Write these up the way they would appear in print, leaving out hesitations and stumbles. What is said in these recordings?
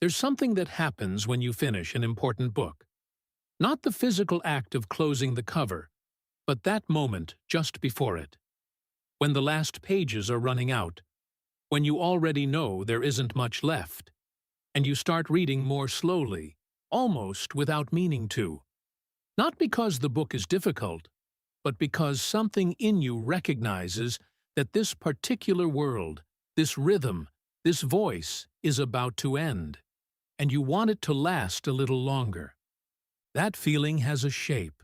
There's something that happens when you finish an important book. Not the physical act of closing the cover, but that moment just before it. When the last pages are running out, when you already know there isn't much left, and you start reading more slowly, almost without meaning to. Not because the book is difficult, but because something in you recognizes that this particular world, this rhythm, this voice is about to end, and you want it to last a little longer. That feeling has a shape,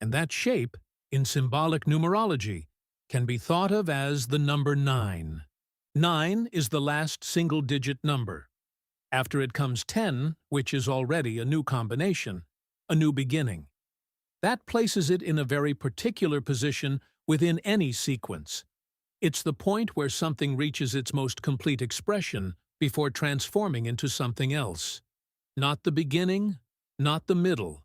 and that shape, in symbolic numerology, can be thought of as the number 9. 9 is the last single-digit number. After it comes 10, which is already a new combination, a new beginning. That places it in a very particular position within any sequence. It's the point where something reaches its most complete expression before transforming into something else. Not the beginning, not the middle,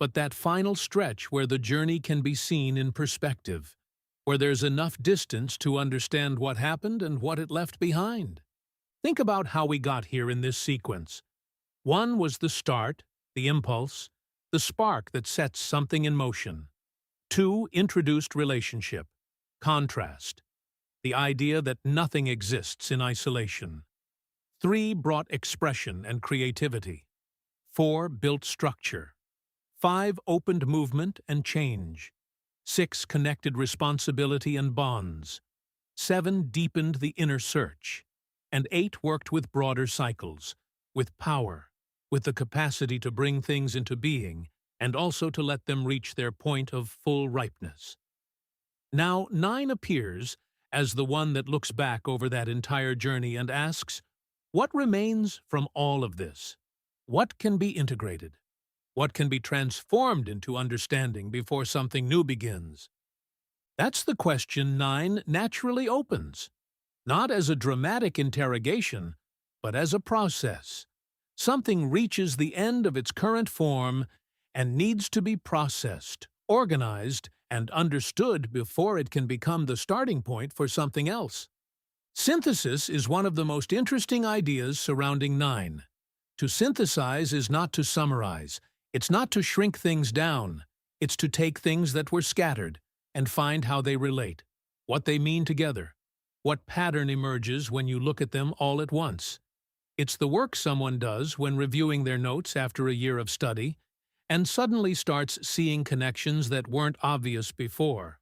but that final stretch where the journey can be seen in perspective, where there's enough distance to understand what happened and what it left behind. Think about how we got here in this sequence. 1 was the start, the impulse, the spark that sets something in motion. 2 introduced relationship, contrast, the idea that nothing exists in isolation. 3 brought expression and creativity. 4 built structure. 5 opened movement and change. 6 connected responsibility and bonds. 7 deepened the inner search. And 8 worked with broader cycles, with power, with the capacity to bring things into being, and also to let them reach their point of full ripeness. Now 9 appears as the one that looks back over that entire journey and asks, what remains from all of this? What can be integrated? What can be transformed into understanding before something new begins? That's the question 9 naturally opens, not as a dramatic interrogation, but as a process. Something reaches the end of its current form and needs to be processed, organized, and understood before it can become the starting point for something else. Synthesis is one of the most interesting ideas surrounding 9. To synthesize is not to summarize. It's not to shrink things down. It's to take things that were scattered and find how they relate, what they mean together, what pattern emerges when you look at them all at once. It's the work someone does when reviewing their notes after a year of study and suddenly starts seeing connections that weren't obvious before.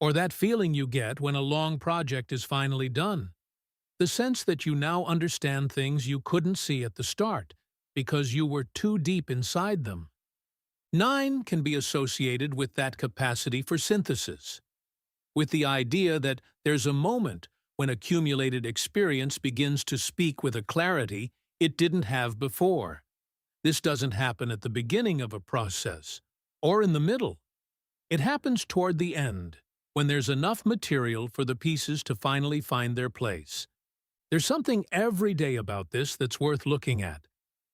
Or that feeling you get when a long project is finally done. The sense that you now understand things you couldn't see at the start because you were too deep inside them. 9 can be associated with that capacity for synthesis, with the idea that there's a moment when accumulated experience begins to speak with a clarity it didn't have before. This doesn't happen at the beginning of a process, or in the middle. It happens toward the end, when there's enough material for the pieces to finally find their place. There's something everyday about this that's worth looking at.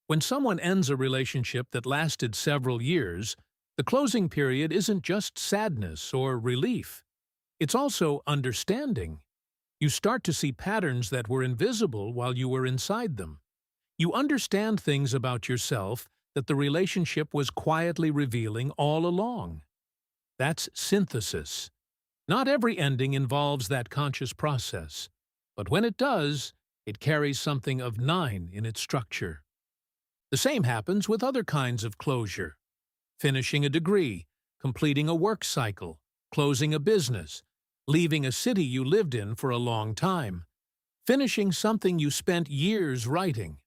When someone ends a relationship that lasted several years, the closing period isn't just sadness or relief. It's also understanding. You start to see patterns that were invisible while you were inside them. You understand things about yourself that the relationship was quietly revealing all along. That's synthesis. Not every ending involves that conscious process, but when it does, it carries something of 9 in its structure. The same happens with other kinds of closure. Finishing a degree, completing a work cycle, closing a business, leaving a city you lived in for a long time, finishing something you spent years writing.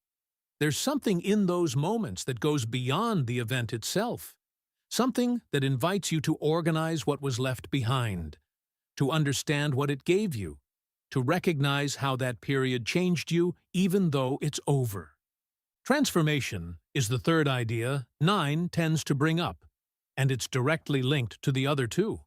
There's something in those moments that goes beyond the event itself, something that invites you to organize what was left behind, to understand what it gave you, to recognize how that period changed you even though it's over. Transformation is the third idea 9 tends to bring up, and it's directly linked to the other two.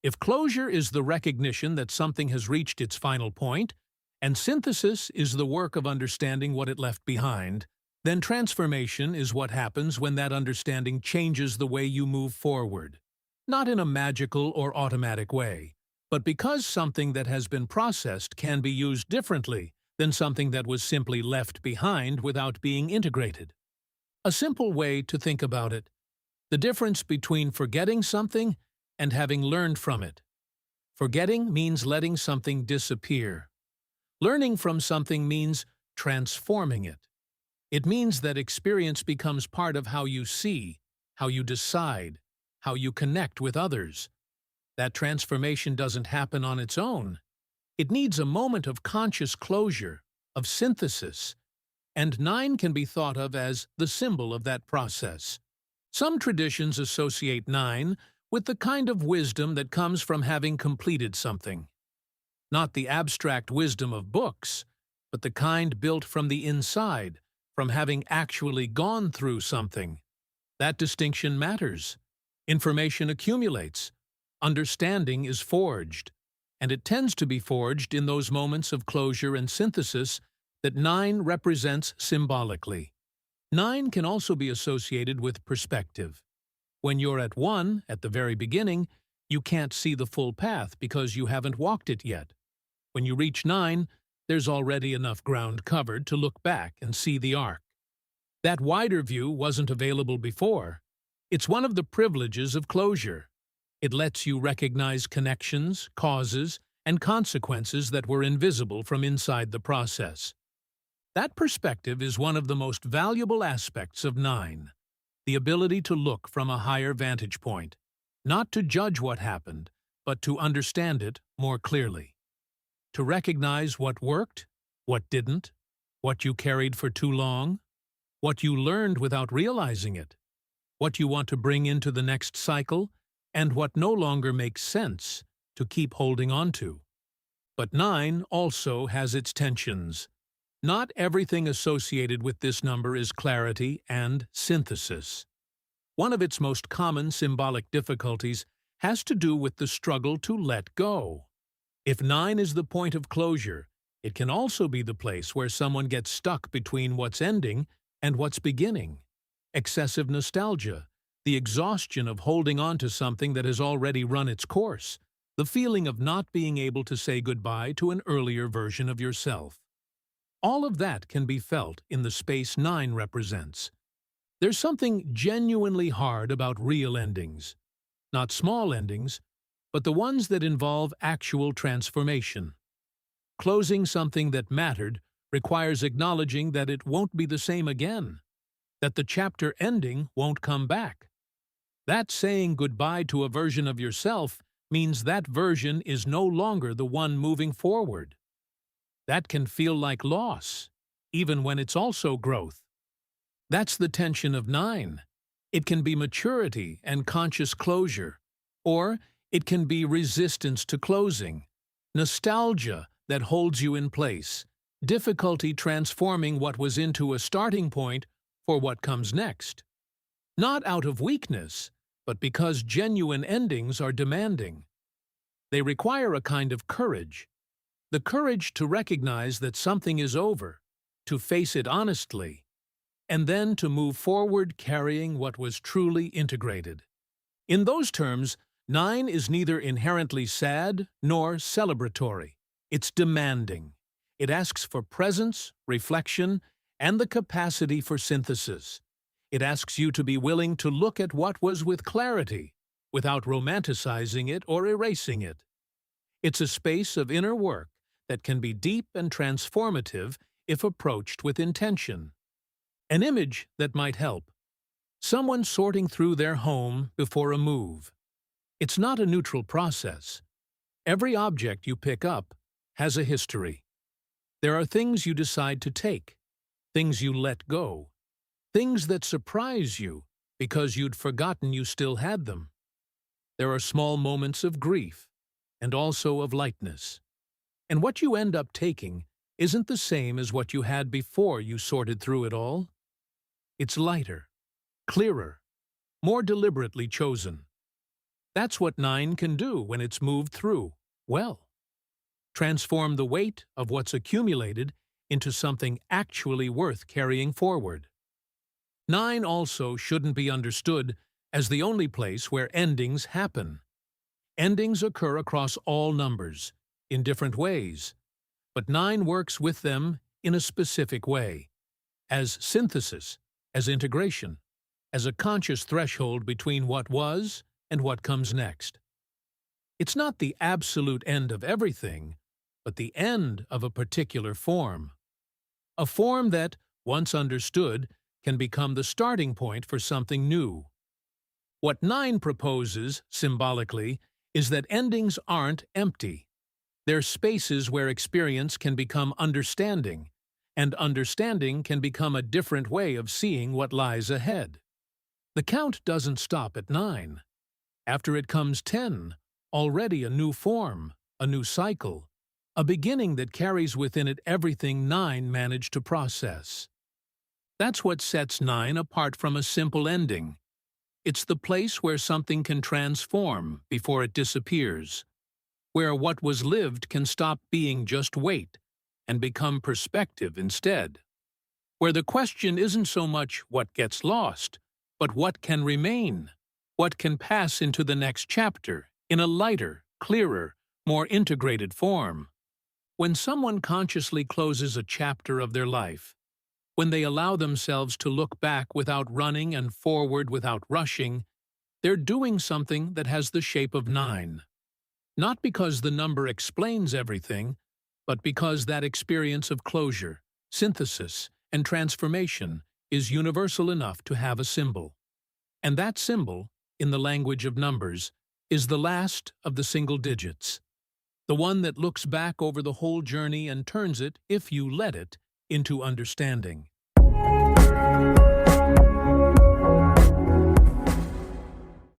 If closure is the recognition that something has reached its final point, and synthesis is the work of understanding what it left behind, then transformation is what happens when that understanding changes the way you move forward. Not in a magical or automatic way, but because something that has been processed can be used differently than something that was simply left behind without being integrated. A simple way to think about it: the difference between forgetting something and having learned from it. Forgetting means letting something disappear. Learning from something means transforming it. It means that experience becomes part of how you see, how you decide, how you connect with others. That transformation doesn't happen on its own. It needs a moment of conscious closure, of synthesis, and 9 can be thought of as the symbol of that process. Some traditions associate 9 with the kind of wisdom that comes from having completed something. Not the abstract wisdom of books, but the kind built from the inside, from having actually gone through something. That distinction matters. Information accumulates. Understanding is forged. And it tends to be forged in those moments of closure and synthesis that 9 represents symbolically. 9 can also be associated with perspective. When you're at 1, at the very beginning, you can't see the full path because you haven't walked it yet. When you reach 9, there's already enough ground covered to look back and see the arc. That wider view wasn't available before. It's one of the privileges of closure. It lets you recognize connections, causes, and consequences that were invisible from inside the process. That perspective is one of the most valuable aspects of 9, the ability to look from a higher vantage point, not to judge what happened, but to understand it more clearly. To recognize what worked, what didn't, what you carried for too long, what you learned without realizing it, what you want to bring into the next cycle, and what no longer makes sense to keep holding on to. But 9 also has its tensions. Not everything associated with this number is clarity and synthesis. One of its most common symbolic difficulties has to do with the struggle to let go. If 9 is the point of closure, it can also be the place where someone gets stuck between what's ending and what's beginning. Excessive nostalgia, the exhaustion of holding on to something that has already run its course, the feeling of not being able to say goodbye to an earlier version of yourself. All of that can be felt in the space 9 represents. There's something genuinely hard about real endings. Not small endings, but the ones that involve actual transformation. Closing something that mattered requires acknowledging that it won't be the same again, that the chapter ending won't come back. That saying goodbye to a version of yourself means that version is no longer the one moving forward. That can feel like loss, even when it's also growth. That's the tension of 9. It can be maturity and conscious closure, or it can be resistance to closing, nostalgia that holds you in place, difficulty transforming what was into a starting point for what comes next. Not out of weakness, but because genuine endings are demanding. They require a kind of courage. The courage to recognize that something is over, to face it honestly, and then to move forward carrying what was truly integrated. In those terms, 9 is neither inherently sad nor celebratory. It's demanding. It asks for presence, reflection, and the capacity for synthesis. It asks you to be willing to look at what was with clarity, without romanticizing it or erasing it. It's a space of inner work that can be deep and transformative if approached with intention. An image that might help: someone sorting through their home before a move. It's not a neutral process. Every object you pick up has a history. There are things you decide to take, things you let go, things that surprise you because you'd forgotten you still had them. There are small moments of grief and also of lightness. And what you end up taking isn't the same as what you had before you sorted through it all. It's lighter, clearer, more deliberately chosen. That's what 9 can do when it's moved through, well. Transform the weight of what's accumulated into something actually worth carrying forward. 9 also shouldn't be understood as the only place where endings happen. Endings occur across all numbers, in different ways. but 9 works with them in a specific way, as synthesis, as integration, as a conscious threshold between what was and what comes next. It's not the absolute end of everything, but the end of a particular form. A form that, once understood, can become the starting point for something new. What 9 proposes, symbolically, is that endings aren't empty. They're spaces where experience can become understanding, and understanding can become a different way of seeing what lies ahead. The count doesn't stop at 9. After it comes 10, already a new form, a new cycle, a beginning that carries within it everything 9 managed to process. That's what sets 9 apart from a simple ending. It's the place where something can transform before it disappears, where what was lived can stop being just weight and become perspective instead, where the question isn't so much what gets lost, but what can remain, what can pass into the next chapter in a lighter, clearer, more integrated form. When someone consciously closes a chapter of their life, when they allow themselves to look back without running and forward without rushing, they're doing something that has the shape of 9. Not because the number explains everything, but because that experience of closure, synthesis, and transformation is universal enough to have a symbol. And that symbol, in the language of numbers, is the last of the single digits. The one that looks back over the whole journey and turns it, if you let it, into understanding.